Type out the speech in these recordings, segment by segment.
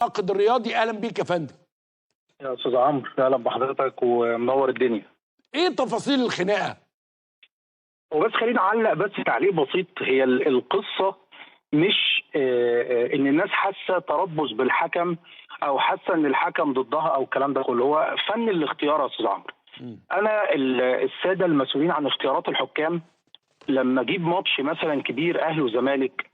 الناقد الرياضي، اهلا بيك يا فندم. يا استاذ عمرو، اهلا بحضرتك ومنور الدنيا. ايه تفاصيل الخناقه؟ وبس خليني اعلق بس تعليق بسيط. هي القصه مش ان الناس حاسه تربص بالحكم او حاسه ان الحكم ضدها او الكلام ده كله. هو فن الاختيار يا استاذ عمرو. انا الساده المسؤولين عن اختيارات الحكام لما اجيب ماتش مثلا كبير، اهلي وزمالك،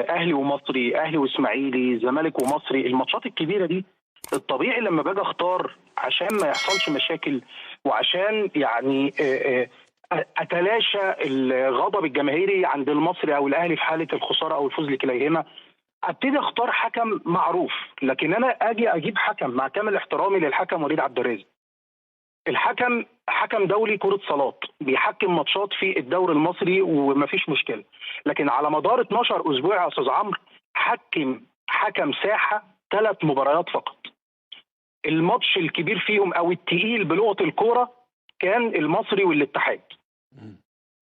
اهلي ومصري، اهلي واسماعيلي، زمالك ومصري، الماتشات الكبيره دي، الطبيعي لما باجي اختار عشان ما يحصلش مشاكل وعشان يعني اتلاشى الغضب الجماهيري عند المصري او الاهلي في حاله الخساره او الفوز لكليهما، ابتدي اختار حكم معروف. لكن انا اجي اجيب حكم، مع كامل احترامي للحكم وليد عبد الرازق، الحكم حكم دولي كرة صالات بيحكم ماتشات في الدوري المصري ومفيش مشكلة، لكن على مدار 12 أسبوع يا أستاذ عمرو حكم ساحة 3 مباريات فقط. الماتش الكبير فيهم أو التقيل بلغة الكورة كان المصري والاتحاد.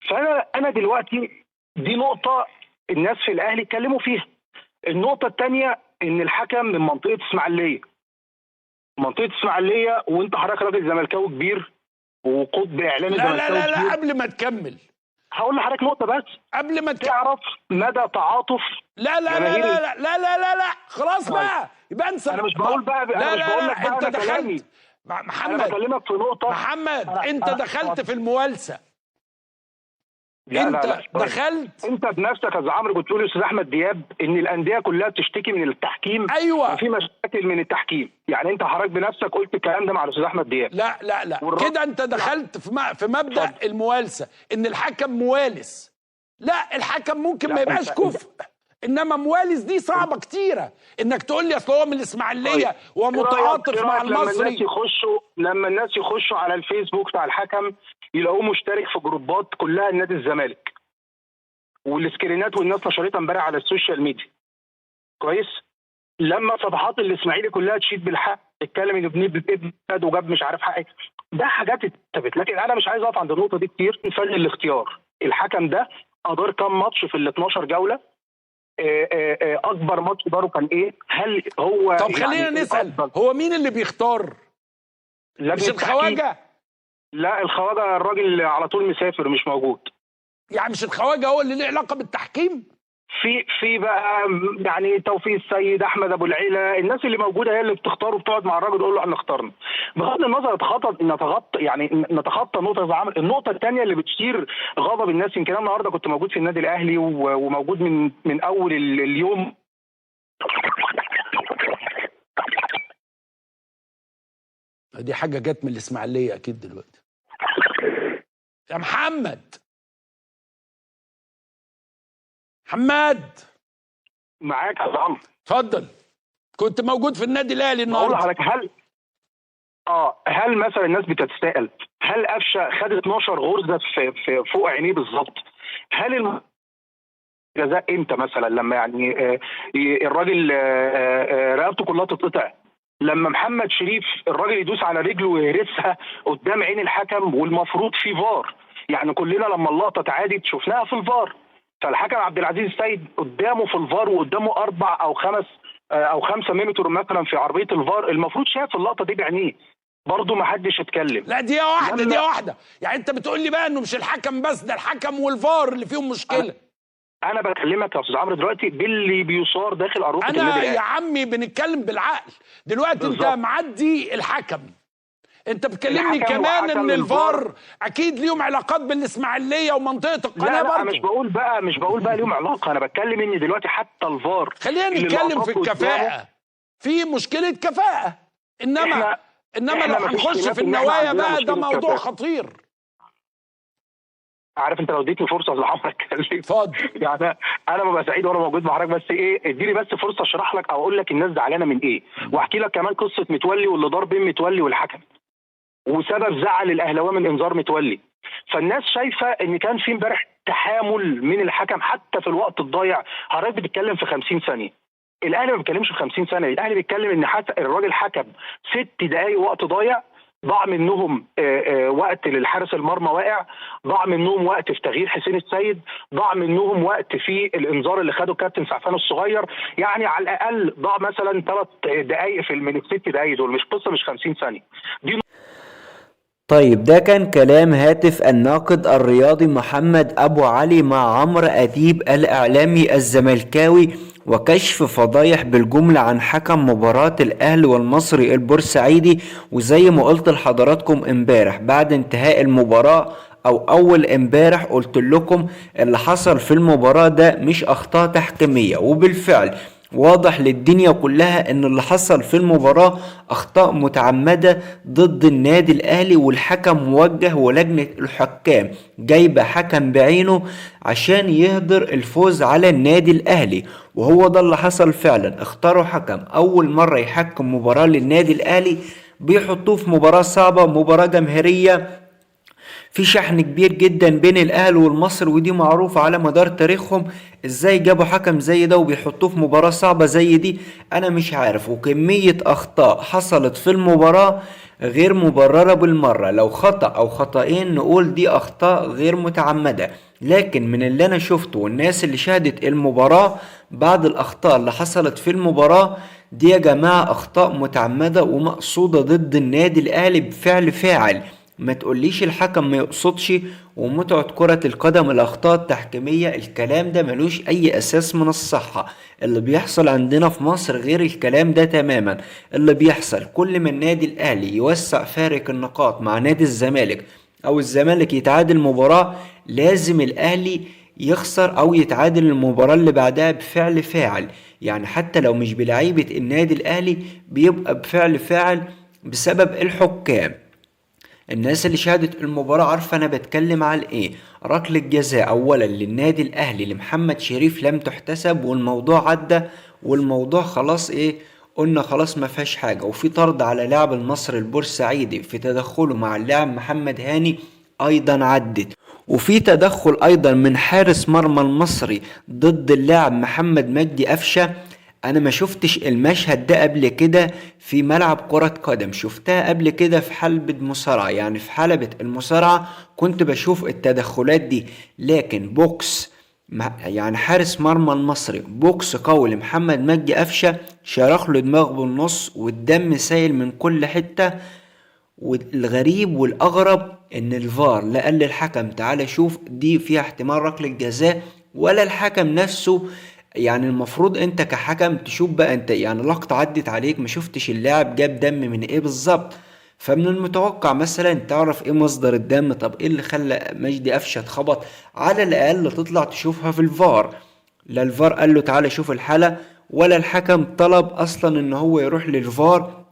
فأنا دلوقتي دي نقطة الناس في الأهلي اتكلموا فيها. النقطة الثانية إن الحكم من منطقة إسماعيلية، وأنت حضرتك راجل زملكاوي كبير وقطب إعلامي زملكاوي كبير. لا قبل ما تكمل هقول لحضرتك نقطة بس قبل ما تعرف مدى تعاطف لا لا لا لا لا لا لا لا لا خلاص بقى، يبقى انسى. انا مش بقول بقى لا أنا مش بقول لك بقى انت أنا كلامي. دخلت محمد، انا بكلمك في نقطة. انت دخلت في الموالسة. لا دخلت انت بنفسك يا استاذ عمرو بتقول يا استاذ احمد دياب ان الانديه كلها بتشتكي من التحكيم. ايوه، وفي مشاكل من التحكيم. يعني انت حضرتك بنفسك قلت الكلام ده مع الاستاذ احمد دياب. لا لا لا كده انت دخلت في مبدأ الموالسة، ان الحكم موالس. لا، الحكم ممكن ما يبقاش كفء، انما موالس دي صعبه كتيره. انك تقول لي اصل هو من الاسماعيليه ومتعاطف مع المصري. لما الناس يخشوا على الفيسبوك بتاع الحكم يلاقوه مشترك في جروبات كلها نادي الزمالك، والسكرينات والناس نشرتها امبارح على السوشيال ميديا. كويس. لما صفحات الاسماعيلي كلها تشيد بالحق، تتكلم ان ابن خد وجاب مش عارف حق، ده حاجات اتثبت. لكن انا مش عايز اقف عند النقطه دي كتير. فن الاختيار، الحكم ده ادار كام ماتش في ال 12 جوله؟ اكبر ماتش داره كان ايه؟ هل هو طب خلينا يعني نسال، هو مين اللي بيختار؟ مش الخواجه؟ لا، الخواجه الراجل على طول مسافر مش موجود. يعني مش الخواجه هو اللي له علاقه بالتحكيم؟ في بقى يعني توفيق السيد، احمد ابو العيله، الناس اللي موجوده هي اللي بتختار وبتقعد مع الراجل تقول له احنا اخترنا. بغض النظر نتخطى نقطه عمل. النقطه الثانيه اللي بتثير غضب الناس، يمكن انا النهارده كنت موجود في النادي الاهلي وموجود من اول اليوم. دي حاجه جت من الاسماعيليه اكيد دلوقتي يا محمد. معاك يا عمرو، اتفضل. كنت موجود في النادي الاهلي النهارده. بقول لحضرتك هل مثلا الناس بتتساءل هل قفشه خد 12 غرزه في فوق عينيه بالظبط؟ هل الجزاء امتى مثلا؟ لما يعني الراجل رقبته كلها تتقطع، لما محمد شريف الراجل يدوس على رجله ويهرسها قدام عين الحكم والمفروض في فار. يعني كلنا لما اللقطه اتعادت شفناها في الفار، فالحكم عبد العزيز السيد قدامه في الفار وقدامه 4 أو 5 متر مثلا في عربيه الفار، المفروض شاف اللقطه دي بعينيه. برضه ما حدش اتكلم. لا دي واحده. يعني انت بتقول لي بقى انه مش الحكم بس، ده الحكم والفار اللي فيهم مشكله. انا بكلمك يا استاذ عمرو دلوقتي باللي بيصار داخل اروقه النادي الاهلي. يا عمي بنتكلم بالعقل دلوقتي بالزبط. انت معدي الحكم، انت بتكلمني كمان ان الفار اكيد ليهم علاقات بالاسماعيليه ومنطقه القناه. لا برضه مش بقول بقى ليهم علاقه. انا بتكلم ان دلوقتي حتى الفار، خلينا نتكلم في الكفاءه، في مشكله كفاءه. انما لو هنخش في النوايا بقى ده موضوع خطير. عارف انت لو اديتني فرصه يا عمرو اتكلم. اتفضل. يعني انا ببقى سعيد وانا موجود مع حضرتك، بس اديني بس فرصه اشرح لك او اقول لك الناس زعلانه من ايه، واحكي لك كمان قصه متولي واللي دار بين متولي والحكم وسبب زعل الاهلاويه من انذار متولي. فالناس شايفه ان كان في امبارح تحامل من الحكم حتى في الوقت الضايع. حضرتك بتتكلم في 50 ثانيه، الاهلي ما بيتكلمش في 50 ثانيه، الاهلي بيتكلم ان الراجل حكم 6 دقائق وقت ضايع ضاع منهم وقت للحارس المرمى واقع، ضاع منهم وقت في تغيير حسين السيد، ضاع منهم وقت في الانذار اللي خده كابتن سعفان الصغير. يعني على الاقل ضاع مثلا 3 دقائق من ال6 دقائق دول، مش قصه مش 50 ثانيه دي. طيب ده كان كلام هاتف الناقد الرياضي محمد أبو علي مع عمرو أديب الإعلامي الزملكاوي، وكشف فضايح بالجملة عن حكم مباراة الأهلي والمصري البورسعيدي. وزي ما قلت لحضراتكم امبارح بعد انتهاء المباراة او اول امبارح قلت لكم اللي حصل في المباراة ده مش اخطاء تحكيمية، وبالفعل واضح للدنيا كلها ان اللي حصل في المباراة اخطاء متعمدة ضد النادي الاهلي، والحكم موجه ولجنة الحكام جايبة حكم بعينه عشان يهدر الفوز على النادي الاهلي. وهو ده اللي حصل فعلا، اختاروا حكم اول مرة يحكم مباراة للنادي الاهلي بيحطوه في مباراة صعبة، مباراة جماهيرية في شحن كبير جدا بين الاهلي والمصري، ودي معروفة على مدار تاريخهم. ازاي جابوا حكم زي ده وبيحطوه في مباراة صعبة زي دي؟ انا مش عارف. وكمية اخطاء حصلت في المباراة غير مبررة بالمرة، لو خطأ او خطأين نقول دي اخطاء غير متعمدة، لكن من اللي انا شفته والناس اللي شاهدت المباراة بعد الاخطاء اللي حصلت في المباراة دي يا جماعة اخطاء متعمدة ومقصودة ضد النادي الاهلي بفعل فاعل. ما تقوليش الحكم ما يقصدش. ومتعة كرة القدم الاخطاء التحكيمية الكلام ده ملوش اي اساس من الصحة. اللي بيحصل عندنا في مصر غير الكلام ده تماما. اللي بيحصل كل ما النادي الاهلي يوسع فارق النقاط مع نادي الزمالك او الزمالك يتعادل مباراة، لازم الاهلي يخسر او يتعادل المباراة اللي بعدها بفعل فاعل. يعني حتى لو مش بلعيبة النادي الاهلي بيبقى بفعل فاعل بسبب الحكام. الناس اللي شاهدت المباراة عارفة انا بتكلم على ايه. ركلة جزاء اولا للنادي الاهلي لمحمد شريف لم تحتسب، والموضوع عدى، والموضوع خلاص ايه، قلنا خلاص ما فيهاش حاجة. وفي طرد على لاعب النصر البورسعيدي في تدخله مع اللاعب محمد هاني ايضا عدت. وفي تدخل ايضا من حارس مرمى المصري ضد اللاعب محمد مجدي قفشة. انا ما شفتش المشهد ده قبل كده في ملعب كرة قدم، شفتها قبل كده في حلبة مصارعة، يعني في حلبة المصارعة كنت بشوف التدخلات دي. لكن بوكس يعني حارس مرمى المصري بوكس قوي لمحمد مجدي قفشة، شرخ له دماغه بالنص والدم سايل من كل حتة. والغريب والاغرب ان الفار لا قال للحكم تعالى شوف دي فيها احتمال ركلة جزاء، ولا الحكم نفسه. يعني المفروض انت كحكم تشوف بقى، انت يعني لقطة عدت عليك ما شفتش اللاعب جاب دم من ايه بالظبط، فمن المتوقع مثلا تعرف ايه مصدر الدم. طب ايه اللي خلى مجدي قفشة اتخبط؟ على الاقل تطلع تشوفها في الفار. لا الفار قال له تعالى شوف الحالة، ولا الحكم طلب اصلا ان هو يروح للفار،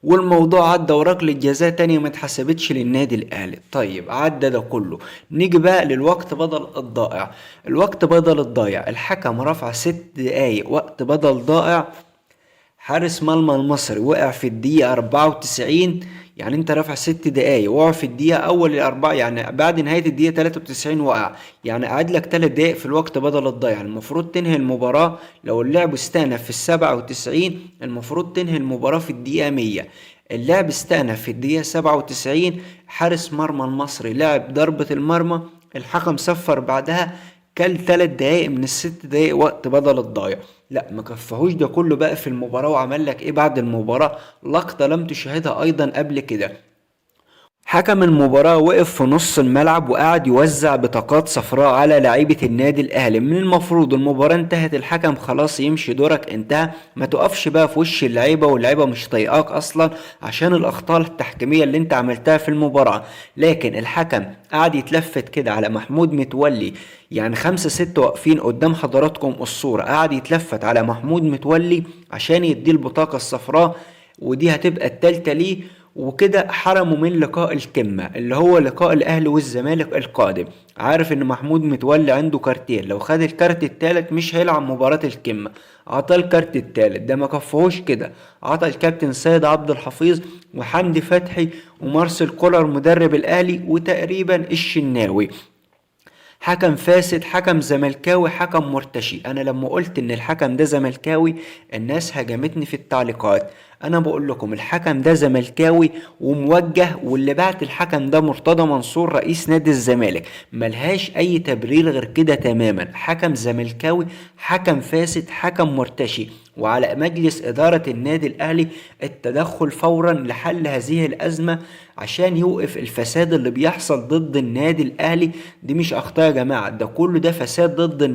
والموضوع عدى وركلة جزاء تانية ما اتحسبتش للنادي الاهلي. طيب عدى ده كله، نيجي بقى للوقت بدل الضائع. الوقت بدل الضائع الحكم رفع 6 دقايق وقت بدل ضائع. حارس مرمى المصري وقع في الدقيقة 94. يعني انت رافع 6 دقايق وقع في الدقيقة اول الاربعة، يعني بعد نهاية الدقيقة 93 وقع، يعني قعد لك 3 دقايق في الوقت بدل الضايع. المفروض تنهي المباراة لو اللعب استأنف في 97، المفروض تنهي المباراة في الدقيقة 100. اللعب استأنف في الدقيقة 97، حارس مرمى المصري لعب ضربة المرمى، الحكم صفر بعدها، كل 3 دقايق من ال6 دقايق وقت بدل الضايع. لا ما كفهوش ده كله بقى في المباراة، وعمل لك ايه بعد المباراة؟ لقطة لم تشاهدها ايضا قبل كده. حكم المباراة وقف في نص الملعب وقعد يوزع بطاقات صفراء على لعيبة النادي الاهلي. من المفروض المباراة انتهت، الحكم خلاص يمشي دورك انتهى، ما تقفش بقى في وش اللعيبة واللعيبة مش طايقاك اصلا عشان الاخطاء التحكيمية اللي انت عملتها في المباراة. لكن الحكم قعد يتلفت كده على محمود متولي، يعني 5 6 واقفين قدام حضراتكم الصورة، قعد يتلفت على محمود متولي عشان يديه البطاقة الصفراء، ودي هتبقى التالتة ليه. وكده حرموا من لقاء القمة اللي هو لقاء الاهلي والزمالك القادم. عارف ان محمود متولي عنده كارتين، لو خد الكارت التالت مش هيلعب مباراة القمة. عطى الكارت التالت ده ما كفهوش كده، عطى الكابتن سيد عبد الحفيظ وحمدي فتحي ومارسيل كولر مدرب الاهلي وتقريبا الشناوي. حكم فاسد، حكم زملكاوي، حكم مرتشي. انا لما قلت ان الحكم ده زملكاوي الناس هجمتني في التعليقات. انا بقول لكم الحكم ده زملكاوي وموجه، واللي بعت الحكم ده مرتضى منصور رئيس نادي الزمالك، ملهاش اي تبرير غير كده تماما. حكم زملكاوي، حكم فاسد، حكم مرتشي، وعلى مجلس إدارة النادي الأهلي التدخل فورا لحل هذه الأزمة عشان يوقف الفساد اللي بيحصل ضد النادي الأهلي. دي مش أخطاء يا جماعة، ده كله ده فساد ضد